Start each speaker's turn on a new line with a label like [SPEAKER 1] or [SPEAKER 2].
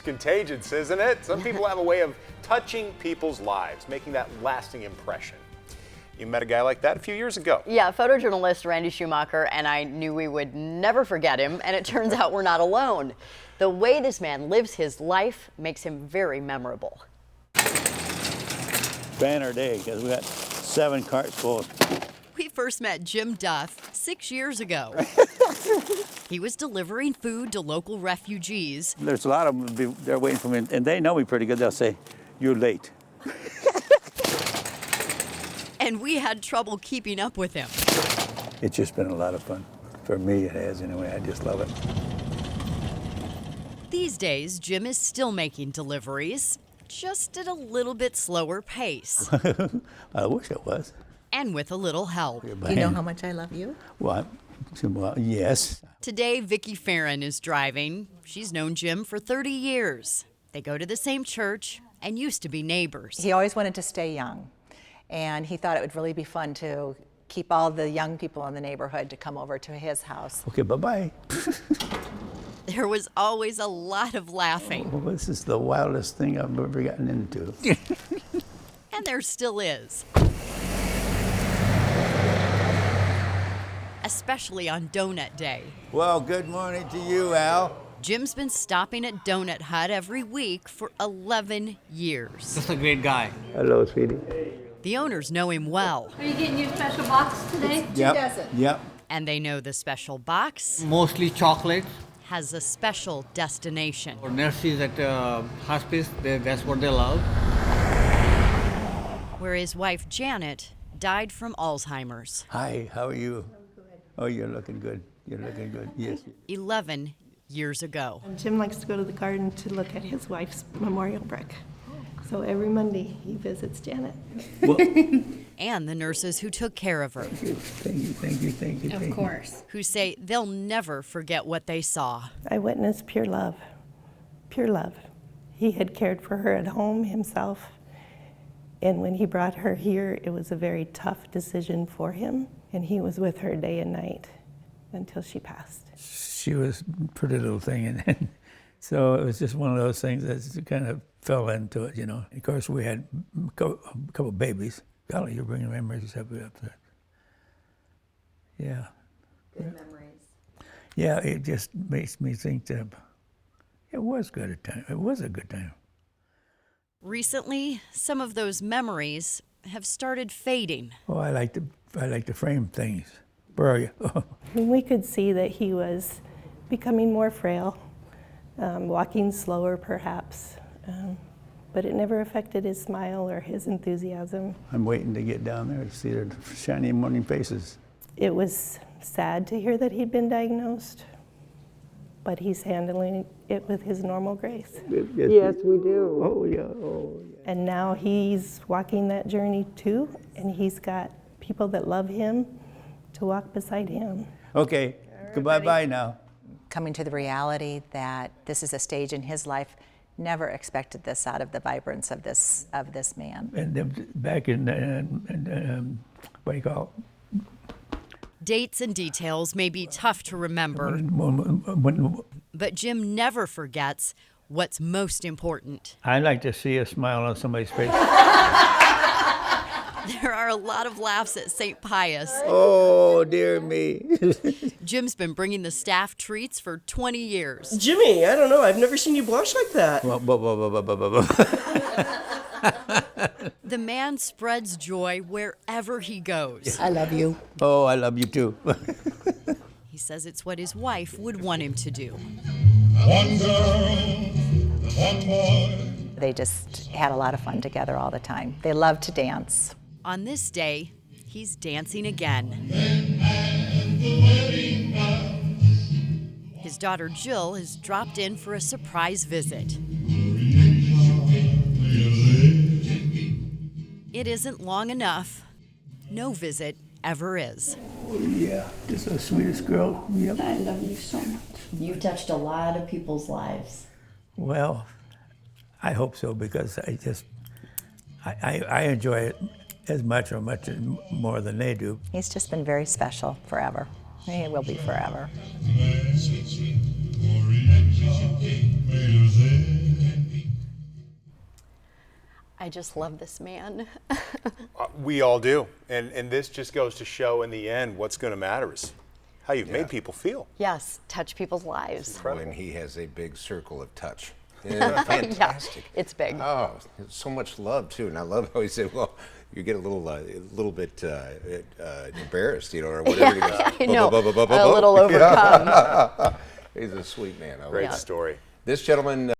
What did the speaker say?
[SPEAKER 1] contagious, isn't it? Some people have a way of touching people's lives, making that lasting impression. You met a guy like that a few years ago.
[SPEAKER 2] Yeah, photojournalist Randy Schumacher, and I knew we would never forget him, and it turns out we're not alone. The way this man lives his life makes him very memorable.
[SPEAKER 3] Banner day, because we got 7 carts full.
[SPEAKER 2] We first met Jim Duff 6 years ago. He was delivering food to local refugees.
[SPEAKER 3] There's a lot of them, they're waiting for me, and they know me pretty good. They'll say, "You're late."
[SPEAKER 2] And we had trouble keeping up with him.
[SPEAKER 3] It's just been a lot of fun. For me, it has anyway. I just love it.
[SPEAKER 2] These days, Jim is still making deliveries, just at a little bit slower pace.
[SPEAKER 3] I wish it was.
[SPEAKER 2] And with a little help.
[SPEAKER 4] You know how much I love you?
[SPEAKER 3] Well, yes.
[SPEAKER 2] Today, Vicki Farron is driving. She's known Jim for 30 years. They go to the same church and used to be neighbors.
[SPEAKER 4] He always wanted to stay young, and he thought it would really be fun to keep all the young people in the neighborhood to come over to his house.
[SPEAKER 3] Okay, bye-bye.
[SPEAKER 2] There was always a lot of laughing.
[SPEAKER 3] Well, this is the wildest thing I've ever gotten into.
[SPEAKER 2] And there still is. Especially on Donut Day.
[SPEAKER 3] Well, good morning to you, Al.
[SPEAKER 2] Jim's been stopping at Donut Hut every week for 11 years.
[SPEAKER 5] Just a great guy.
[SPEAKER 3] Hello, sweetie.
[SPEAKER 2] The owners know him well.
[SPEAKER 6] Are you getting your special box today?
[SPEAKER 3] Yep. Yep.
[SPEAKER 2] And they know the special box
[SPEAKER 5] Mostly chocolates.
[SPEAKER 2] has a special destination.
[SPEAKER 5] For nurses at hospice, that's what they love.
[SPEAKER 2] Where his wife Janet died from Alzheimer's.
[SPEAKER 3] Hi, how are you? Oh, you're looking good. You're looking good. Yes.
[SPEAKER 2] 11 years ago.
[SPEAKER 7] Jim likes to go to the garden to look at his wife's memorial brick. So every Monday he visits Janet.
[SPEAKER 3] Well,
[SPEAKER 2] And the nurses who took care of her,
[SPEAKER 3] thank you.
[SPEAKER 6] Of course.
[SPEAKER 2] who say they'll never forget what they saw.
[SPEAKER 7] I witnessed pure love. Pure love. He had cared for her at home himself. And when he brought her here, it was a very tough decision for him. And he was with her day and night until she passed.
[SPEAKER 3] she was a pretty little thing, and so it was just one of those things that kind of fell into it, you know. Of course, we had a couple babies. Golly, you're bringing memories up there. Yeah.
[SPEAKER 4] Good memories.
[SPEAKER 3] Yeah, it just makes me think that it was good a time. It was a good time.
[SPEAKER 2] Recently, some of those memories have started fading.
[SPEAKER 3] Oh, I like to frame things. Where are you?
[SPEAKER 7] And we could see that he was becoming more frail, walking slower perhaps, but it never affected his smile or his enthusiasm.
[SPEAKER 3] I'm waiting to get down there to see their shiny morning faces.
[SPEAKER 7] It was sad to hear that he'd been diagnosed, but he's handling it with his normal grace.
[SPEAKER 3] Yes, we do. Oh, yeah. Oh, yeah.
[SPEAKER 7] And now he's walking that journey too, and he's got people that love him to walk beside him.
[SPEAKER 3] Okay, goodbye now.
[SPEAKER 4] Coming to the reality that this is a stage in his life, never expected this out of the vibrance of this man.
[SPEAKER 3] And then back in, what do you call it?
[SPEAKER 2] Dates and details may be tough to remember, but Jim never forgets what's most important.
[SPEAKER 3] I like to see a smile on somebody's face.
[SPEAKER 2] There are a lot of laughs at St. Pius.
[SPEAKER 3] Oh, dear me.
[SPEAKER 2] Jim's been bringing the staff treats for 20 years.
[SPEAKER 8] Jimmy, I don't know. I've never seen you blush like that.
[SPEAKER 2] The man spreads joy wherever he goes.
[SPEAKER 4] I love you.
[SPEAKER 3] Oh, I love you too.
[SPEAKER 2] He says it's what his wife would want him to do.
[SPEAKER 9] One girl, one boy.
[SPEAKER 4] They just had a lot of fun together all the time. They loved to dance.
[SPEAKER 2] On this day, he's dancing again. His daughter Jill has dropped in for a surprise visit. It isn't long enough. No visit ever is.
[SPEAKER 3] Oh, yeah, just the sweetest girl. Yep.
[SPEAKER 6] I love you so much.
[SPEAKER 10] You've touched a lot of people's lives.
[SPEAKER 3] Well, I hope so, because I enjoy it as much or much more than they do.
[SPEAKER 4] He's just been very special forever. He will be forever.
[SPEAKER 2] I just love this man.
[SPEAKER 1] We all do. And this just goes to show in the end what's going to matter is how you've made people feel.
[SPEAKER 2] Yes, touch people's lives.
[SPEAKER 11] And he has a big circle of touch. Yeah, fantastic.
[SPEAKER 2] Yeah, it's big.
[SPEAKER 11] Oh, so much love too, and I love how he said, "Well, you get a little bit embarrassed, you know, or whatever."
[SPEAKER 2] Yeah,
[SPEAKER 11] he
[SPEAKER 2] I know.
[SPEAKER 11] goes,
[SPEAKER 2] A little overcome.
[SPEAKER 11] He's a sweet man.
[SPEAKER 1] Great story.
[SPEAKER 11] This gentleman.